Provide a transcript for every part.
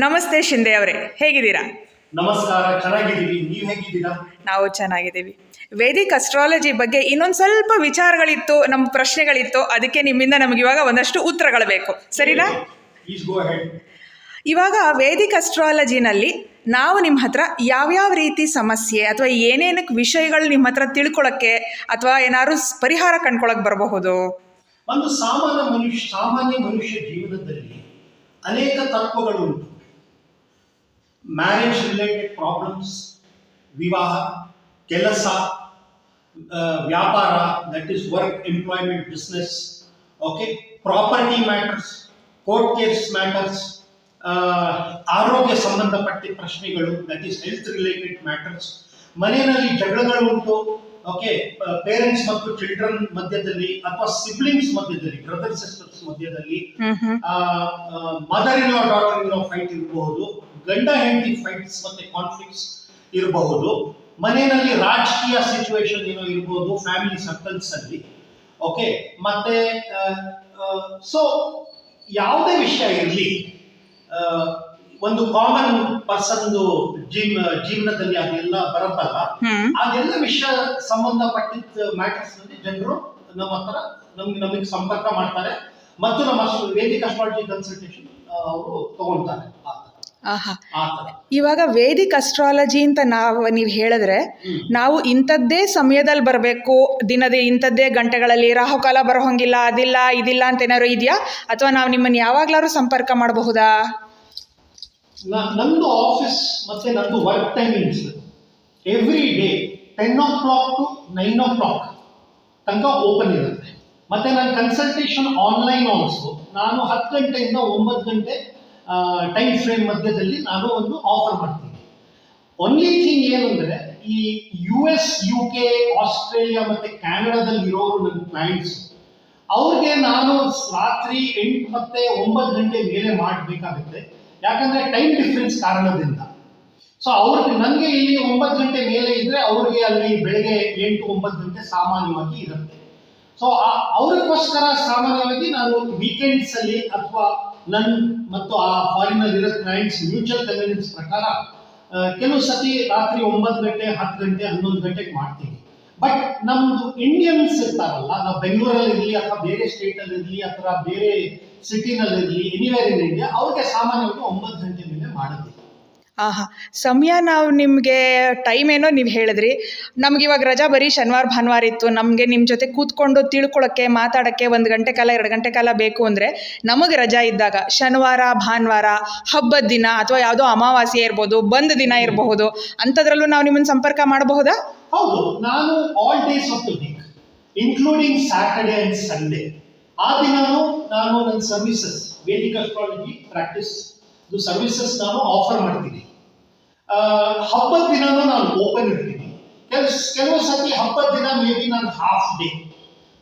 ನಮಸ್ತೆ ಶಿಂದೆ ಅವರೇ, ಹೇಗಿದ್ದೀರಾ? ನಮಸ್ಕಾರ, ಚೆನ್ನಾಗಿದ್ದೀವಿ. ನೀವು ಹೇಗಿದ್ದೀರಾ? ನಾವು ಚೆನ್ನಾಗಿದ್ದೀವಿ. ವೇದಿಕ್ ಅಸ್ಟ್ರಾಲಜಿ ಬಗ್ಗೆ ಇನ್ನೊಂದು ಸ್ವಲ್ಪ ವಿಚಾರಗಳಿತ್ತು, ನಮ್ಮ ಪ್ರಶ್ನೆಗಳಿತ್ತು. ಅದಕ್ಕೆ ನಿಮ್ಮಿಂದ ನಮಗೆ ಇವಾಗ ಒಂದಷ್ಟು ಉತ್ತರಗಳು ಬೇಕು, ಸರಿನಾ? Please go ahead. ಇವಾಗ ವೇದಿಕ್ ಅಸ್ಟ್ರಾಲಜಿನಲ್ಲಿ ನಾವು ನಿಮ್ಮ ಹತ್ರ ಯಾವ್ಯಾವ ರೀತಿ ಸಮಸ್ಯೆ ಅಥವಾ ಏನೇನಕ್ಕೆ ವಿಷಯಗಳು ನಿಮ್ಮ ಹತ್ರ ತಿಳ್ಕೊಳ್ಳೋಕ್ಕೆ ಅಥವಾ ಏನಾದ್ರು ಪರಿಹಾರ ಕಂಡ್ಕೊಳ್ಳೋಕೆ ಬರಬಹುದು? ಒಂದು ಸಾಮಾನ್ಯ ಮನುಷ್ಯ ಜೀವನದಲ್ಲಿ ಅನೇಕ ತತ್ವಗಳುಂಟು. ಮ್ಯಾರೇಜ್ ರಿಲೇಟೆಡ್ ಪ್ರಾಬ್ಲಮ್ಸ್, ವಿವಾಹ, ಕೆಲಸ, ವ್ಯಾಪಾರ, that is work, employment, business, okay, property matters, court case matters, ಆರೋಗ್ಯ ಸಂಬಂಧಪಟ್ಟ ಪ್ರಶ್ನೆಗಳು, that is health related matters. ಮನೆಯಲ್ಲಿ ಜಗಳಗಳು ಉಂಟು, ಓಕೆ, ಪೇರೆಂಟ್ಸ್ ಮತ್ತು ಚಿಲ್ಡ್ರನ್ ಮಧ್ಯದಲ್ಲಿ ಅಥವಾ ಸಿಬ್ಲಿಂಗ್ಸ್ ಮಧ್ಯದಲ್ಲಿ, ಬ್ರದರ್ ಸಿಸ್ಟರ್ಸ್ ಮಧ್ಯದಲ್ಲಿ, mother in law daughter in law fight ಇರಬಹುದು, ಗಂಡ ಹೆಂಡತಿ ಫೈಟ್ಸ್ ಮತ್ತೆ ಕಾನ್ಫ್ಲಿಕ್ಟ್ಸ್ ಇರಬಹುದು, ಮನೆಯಲ್ಲಿ ರಾಜಕೀಯ ಸಿಚುವೇಶನ್ ಏನೋ ಇರಬಹುದು, ಫ್ಯಾಮಿಲಿ ಸರ್ಕಲ್ಸ್ ಅಲ್ಲಿ, ಓಕೆ. ಮತ್ತೆ ಸೊ ಯಾವುದೇ ವಿಷಯ ಇರಲಿ, ಒಂದು ಕಾಮನ್ ಪರ್ಸನ್ ಜೀವನದಲ್ಲಿ ಅದೆಲ್ಲ ಬರುತ್ತಲ್ಲ, ಅದೆಲ್ಲ ವಿಷಯ ಸಂಬಂಧಪಟ್ಟಿದ್ದ ಮ್ಯಾಟರ್ಸ್ ನಲ್ಲಿ ಜನರು ನಮ್ಮ ಹತ್ರ ನಮಗೆ ಸಂಪರ್ಕ ಮಾಡ್ತಾರೆ ಮತ್ತು ನಮ್ಮ ವೇದಿಕ್ ಅಸ್ಟ್ರಾಲಜಿ ಕನ್ಸಲ್ಟೇಷನ್ ಅವರು ತಗೊಳ್ತಾರೆ. ಇವಾಗ ವೇದಿಕ್ ಅಸ್ಟ್ರಾಲಜಿ ಅಂತ ನೀವು ಹೇಳಿದ್ರೆ, ನಾವು ಇಂಥದ್ದೇ ಸಮಯದಲ್ಲಿ ಬರಬೇಕು, ದಿನದ ಇಂಥದ್ದೇ ಗಂಟೆಗಳಲ್ಲಿ, ರಾಹುಕಾಲ ಬರೋಂಗಿಲ್ಲ, ಅದಿಲ್ಲ ಇದಿಲ್ಲ ಅಂತ ಏನಾದ್ರು ಇದೆಯಾ? ಅಥವಾ ನಾವು ನಿಮ್ಮನ್ನು ಯಾವಾಗ್ಲಾದ್ರು ಸಂಪರ್ಕ ಮಾಡಬಹುದಾ? ನಂದು ಆಫೀಸ್ ಮತ್ತೆ ನಂದು work timings every day 10 o'clock to 9 o'clock ತನಕ ಓಪನ್ ಇರುತ್ತೆ. ಮತ್ತೆ ನನ್ನ ಕನ್ಸಲ್ಟೇಷನ್ ಆನ್ಲೈನ್ ಆಲ್ಸೋ. ನಾನು 10 ಗಂಟೆಯಿಂದ 9 ಗಂಟೆ ಟೈಮ್ ಫ್ರೇಮ್ ಮಧ್ಯದಲ್ಲಿ ನಾನು ಒಂದು ಆಫರ್ ಮಾಡ್ತೀನಿ. ಓನ್ಲಿ ಥಿಂಗ್ ಏನಂದ್ರೆ, ಈ US, UK, ಆಸ್ಟ್ರೇಲಿಯಾ ಮತ್ತೆ ಕ್ಯಾನಡಾದಲ್ಲಿ ಇರೋರು ನನ್ನ ಕ್ಲೈಂಟ್ಸ್, ಅವ್ರಿಗೆ ನಾನು ರಾತ್ರಿ 8 ಮತ್ತೆ 9 ಗಂಟೆ ಮೇಲೆ ಮಾಡಬೇಕಾಗುತ್ತೆ. ಯಾಕಂದ್ರೆ ಟೈಮ್ ಡಿಫ್ರೆನ್ಸ್ ಕಾರಣದಿಂದ. ಸೊ ಅವ್ರಿಗೆ, ನನಗೆ ಇಲ್ಲಿ 9 ಗಂಟೆ ಮೇಲೆ ಇದ್ರೆ ಅವ್ರಿಗೆ ಅಲ್ಲಿ ಬೆಳಗ್ಗೆ 8-9 ಗಂಟೆ ಸಾಮಾನ್ಯವಾಗಿ ಇರುತ್ತೆ. ಸೊ ಅವ್ರಿಗೋಸ್ಕರ ಸಾಮಾನ್ಯವಾಗಿ ನಾನು ವೀಕೆಂಡ್ಸ್ ಅಲ್ಲಿ ಅಥವಾ ನನ್ನ ಮತ್ತು ಆ ಫಾರಿನಲ್ಲಿ ಇರೋ ಕ್ಲೈಂಟ್ಸ್ ಮ್ಯೂಚುವಲ್ ಕನ್ವೀನಿಯನ್ಸ್ ಪ್ರಕಾರ ಕೆಲವು ಸತಿ ರಾತ್ರಿ 9 ಗಂಟೆ, 10 ಗಂಟೆ, 11 ಗಂಟೆಗೆ ಮಾಡ್ತೀನಿ. ಬಟ್ ನಮ್ದು ಇಂಡಿಯನ್ಸ್ ಇರ್ತಾರಲ್ಲ, ನಾವು ಬೆಂಗಳೂರಲ್ಲಿ ಇರಲಿ ಅಥವಾ ಬೇರೆ ಸ್ಟೇಟ್ ಅಲ್ಲಿ ಇರಲಿ ಅಥವಾ ಬೇರೆ ಸಿಟಿನಲ್ಲಿ ಇರಲಿ, ಎನಿವೇರ್ ಇನ್ ಇಂಡಿಯಾ, ಅವ್ರಿಗೆ ಸಾಮಾನ್ಯವಾಗಿ 9 ಗಂಟೆ ಮೇಲೆ ಮಾಡೋದಿಲ್ಲ. ಸಮಯ ನಾವು ನಿಮಗೆ ಟೈಮ್ ಏನೋ ನೀವು ಹೇಳಿದ್ರಿ. ನಮ್ಗೆ ಇವಾಗ ರಜಾ ಬರೀ ಶನಿವಾರ ಭಾನುವಾರ ಇತ್ತು, ನಮಗೆ ನಿಮ್ಮ ಜೊತೆ ಕೂತ್ಕೊಂಡು ತಿಳ್ಕೊಳ್ಳೋಕ್ಕೆ, ಮಾತಾಡೋಕ್ಕೆ 1 ಗಂಟೆ ಕಾಲ 2 ಗಂಟೆ ಕಾಲ ಬೇಕು ಅಂದರೆ, ನಮಗೆ ರಜಾ ಇದ್ದಾಗ ಶನಿವಾರ ಭಾನುವಾರ, ಹಬ್ಬದ ದಿನ ಅಥವಾ ಯಾವುದೋ ಅಮಾವಾಸ್ಯೆ ಇರ್ಬೋದು, ಬಂದ ದಿನ ಇರಬಹುದು, ಅಂಥದ್ರಲ್ಲೂ ನಾವು ನಿಮ್ಮನ್ನು ಸಂಪರ್ಕ ಮಾಡಬಹುದಾ? ಹೌದು, ನಾನು all days of the week including Saturday and Sunday, ಆ ದಿನನೂ ನಾನು ನನ್ನ services, Vedic astrology practice services ನಾನು ಆಫರ್ ಮಾಡ್ತೀನಿ. ಹಬ್ಬದ ದಿನನೂ ನಾನು ಓಪನ್ ಇರ್ತೀನಿ. ಕೆಲವು ಸತಿ ಹಬ್ಬದ ದಿನ ಮೇ ಬಿ ನಾನು ಹಾಫ್ ಡೇ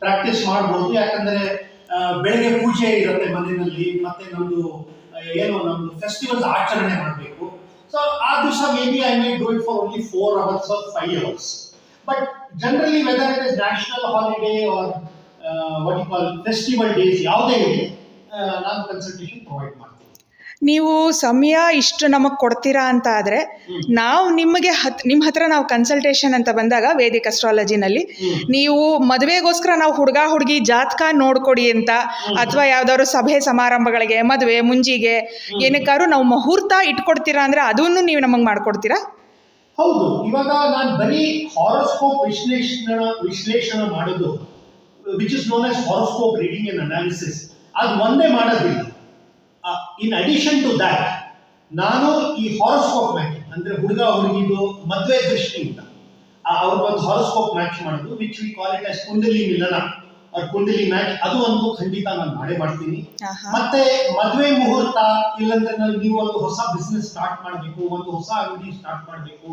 ಪ್ರಾಕ್ಟೀಸ್ ಮಾಡ್ಬೋದು. ಯಾಕಂದ್ರೆ ಬೆಳಗ್ಗೆ ಪೂಜೆ ಇರುತ್ತೆ ಮನೆಯಲ್ಲಿ, ಮತ್ತೆ ನಮ್ದು ಫೆಸ್ಟಿವಲ್ ಆಚರಣೆ ಮಾಡಬೇಕು. ಸೊ ಆ ದಿವಸ maybe I may do it for only 4 hours or 5 hours. But generally whether it is national holiday or what you call festival days, ಯಾವುದೇ ಇರಲಿ, ನಾನು ಕನ್ಸಲ್ಟೇಷನ್ ಪ್ರೊವೈಡ್ ಮಾಡ್ತೀನಿ. ನೀವು ಸಮಯ ಇಷ್ಟು ನಮಗೆ ಕೊಡ್ತೀರಾ ಅಂತ ಆದರೆ, ನಾವು ನಿಮಗೆ ನಿಮ್ಮ ಹತ್ರ ನಾವು ಕನ್ಸಲ್ಟೇಷನ್ ಅಂತ ಬಂದಾಗ ವೇದಿಕ್ ಅಸ್ಟ್ರಾಲಜಿನಲ್ಲಿ ನೀವು ಮದುವೆಗೋಸ್ಕರ ನಾವು ಹುಡುಗ ಹುಡುಗಿ ಜಾತಕ ನೋಡ್ಕೊಡಿ ಅಂತ, ಅಥವಾ ಯಾವ್ದಾದ್ರು ಸಭೆ ಸಮಾರಂಭಗಳಿಗೆ, ಮದುವೆ ಮುಂಜಿಗೆ ಏನಕ್ಕಾದ್ರು ನಾವು ಮುಹೂರ್ತ ಇಟ್ಕೊಡ್ತೀರಾ ಅಂದರೆ ಅದನ್ನು ನೀವು ನಮಗೆ ಮಾಡ್ಕೊಡ್ತೀರಾ? ಹೌದು, ಇವಾಗ ನಾನು ಬರೀ ಹಾರೋಸ್ಕೋಪ್ ವಿಶ್ಲೇಷಣೆ ಮಾಡೋದು, which is known as horoscope reading and analysis, ಅದು ಒಂದೇ ಮಾಡೋದಿಲ್ಲ. ಇನ್ ಅಡಿಷನ್ ಟು ದ್ಯಾಟ್, ನಾನು ಈ ಹಾರೋಸ್ಕೋಪ್ ಮ್ಯಾಚ್ ಅಂದ್ರೆ ಹುಡುಗ ಹುಡುಗಿದು ಮದುವೆ ದೃಷ್ಟಿಯಿಂದ ಅವ್ರಿಗೊಂದು ಹಾರೋಸ್ಕೋಪ್ ಮ್ಯಾಚ್ ಮಾಡೋದು, which we call it as kundali milana or ಕುಂಡಲಿ match, ಅದು ಒಂದು ಖಂಡಿತ ನಾನು ಮಾಡೇ ಮಾಡ್ತೀನಿ. ಮತ್ತೆ ಮದುವೆ ಮುಹೂರ್ತ, ಇಲ್ಲಂದ್ರೆ ನೀವು ಒಂದು ಹೊಸ ಬಿಸ್ನೆಸ್ ಸ್ಟಾರ್ಟ್ ಮಾಡಬೇಕು, ಒಂದು ಹೊಸ ಅಂಗಡಿ ಸ್ಟಾರ್ಟ್ ಮಾಡಬೇಕು,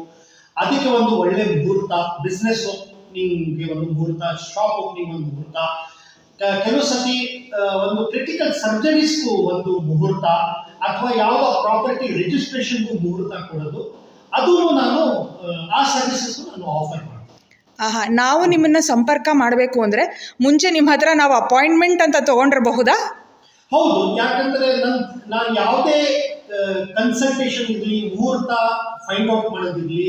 ಅದಕ್ಕೆ ಒಂದು ಒಳ್ಳೆ ಮುಹೂರ್ತ, ಬಿಸ್ನೆಸ್ ಓಪನಿಂಗ್ಗೆ ಒಂದು ಮುಹೂರ್ತ, ಶಾಪ್ ಓಪನಿಂಗ್ ಒಂದು ಮುಹೂರ್ತ, ಕೆಲವು ಸತಿ ಒಂದು ಕ್ರಿಟಿಕಲ್ ಸರ್ಜರೀಸ್ಗೂ ಒಂದು ಮುಹೂರ್ತ, ಅಥವಾ ಯಾವುದೋ ಪ್ರಾಪರ್ಟಿ ರಿಜಿಸ್ಟ್ರೇಷನ್ಗೂ ಮುಹೂರ್ತ ಕೊಡೋದು, ಅದು ನಾನು ಆ ಸರ್ವಿಸಸ್ ನಾನು ಆಫರ್ ಮಾಡ್ತೀನಿ. ನಾವು ನಿಮ್ಮನ್ನ ಸಂಪರ್ಕ ಮಾಡಬೇಕು ಅಂದರೆ ಮುಂಚೆ ನಿಮ್ಮ ಹತ್ರ ನಾವು ಅಪಾಯಿಂಟ್ಮೆಂಟ್ ಅಂತ ತೊಗೊಂಡಿರಬಹುದಾ? ಹೌದು, ಯಾಕಂದ್ರೆ ನಾನು ಯಾವುದೇ ಕನ್ಸಲ್ಟೇಷನ್ ಇರಲಿ, ಮುಹೂರ್ತ ಫೈಂಡ್ ಔಟ್ ಮಾಡೋದಿರಲಿ,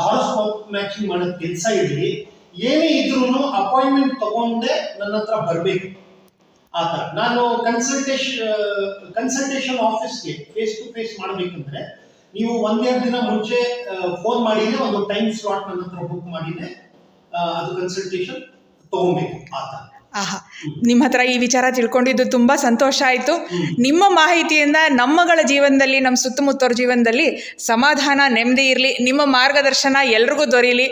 ಹಾರೋಸ್ಕೋಪ್ ಮ್ಯಾಚಿಂಗ್ ಮಾಡೋದು ಕೆಲಸ ಇರಲಿ, ಏನೇ ಇದ್ರೂ ಅಪಾಯಿಂಟ್ಮೆಂಟ್ ತಗೊಂಡೆ ನನ್ನ ಹತ್ರ ಬರಬೇಕು. ಆ ಥರ ನಾನು ಕನ್ಸಲ್ಟೇಷನ್ ಆಫೀಸ್ಗೆ ಫೇಸ್ ಟು ಫೇಸ್ ಮಾಡಬೇಕಂದ್ರೆ ನೀವು 1-2 ದಿನ ಮುಂಚೆ ಫೋನ್ ಮಾಡಿನೇ ಒಂದು ಟೈಮ್ ಸ್ಲಾಟ್ ನನ್ನ ಹತ್ರ ಬುಕ್ ಮಾಡಿನೇ ಅದು ಕನ್ಸಲ್ಟೇಷನ್ ತಗೊಬೇಕು. ಆ ಥರ. ಆಹಾ, ನಿಮ್ಮ ಹತ್ರ ಈ ವಿಚಾರ ತಿಳ್ಕೊಂಡಿದ್ದು ತುಂಬ ಸಂತೋಷ ಆಯಿತು. ನಿಮ್ಮ ಮಾಹಿತಿಯಿಂದ ನಮ್ಮಗಳ ಜೀವನದಲ್ಲಿ, ನಮ್ಮ ಸುತ್ತಮುತ್ತವ್ರ ಜೀವನದಲ್ಲಿ ಸಮಾಧಾನ, ನೆಮ್ಮದಿ ಇರಲಿ, ನಿಮ್ಮ ಮಾರ್ಗದರ್ಶನ ಎಲ್ರಿಗೂ ದೊರೆಯಲಿ.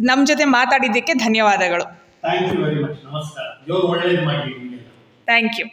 ನಮ್ಮ ಜೊತೆ ಮಾತಾಡಿದ್ದಕ್ಕೆ ಧನ್ಯವಾದಗಳು. Thank you very much. ನಮಸ್ಕಾರ. ದೇವರು ಒಳ್ಳೇದು ಮಾಡಿ. Thank you.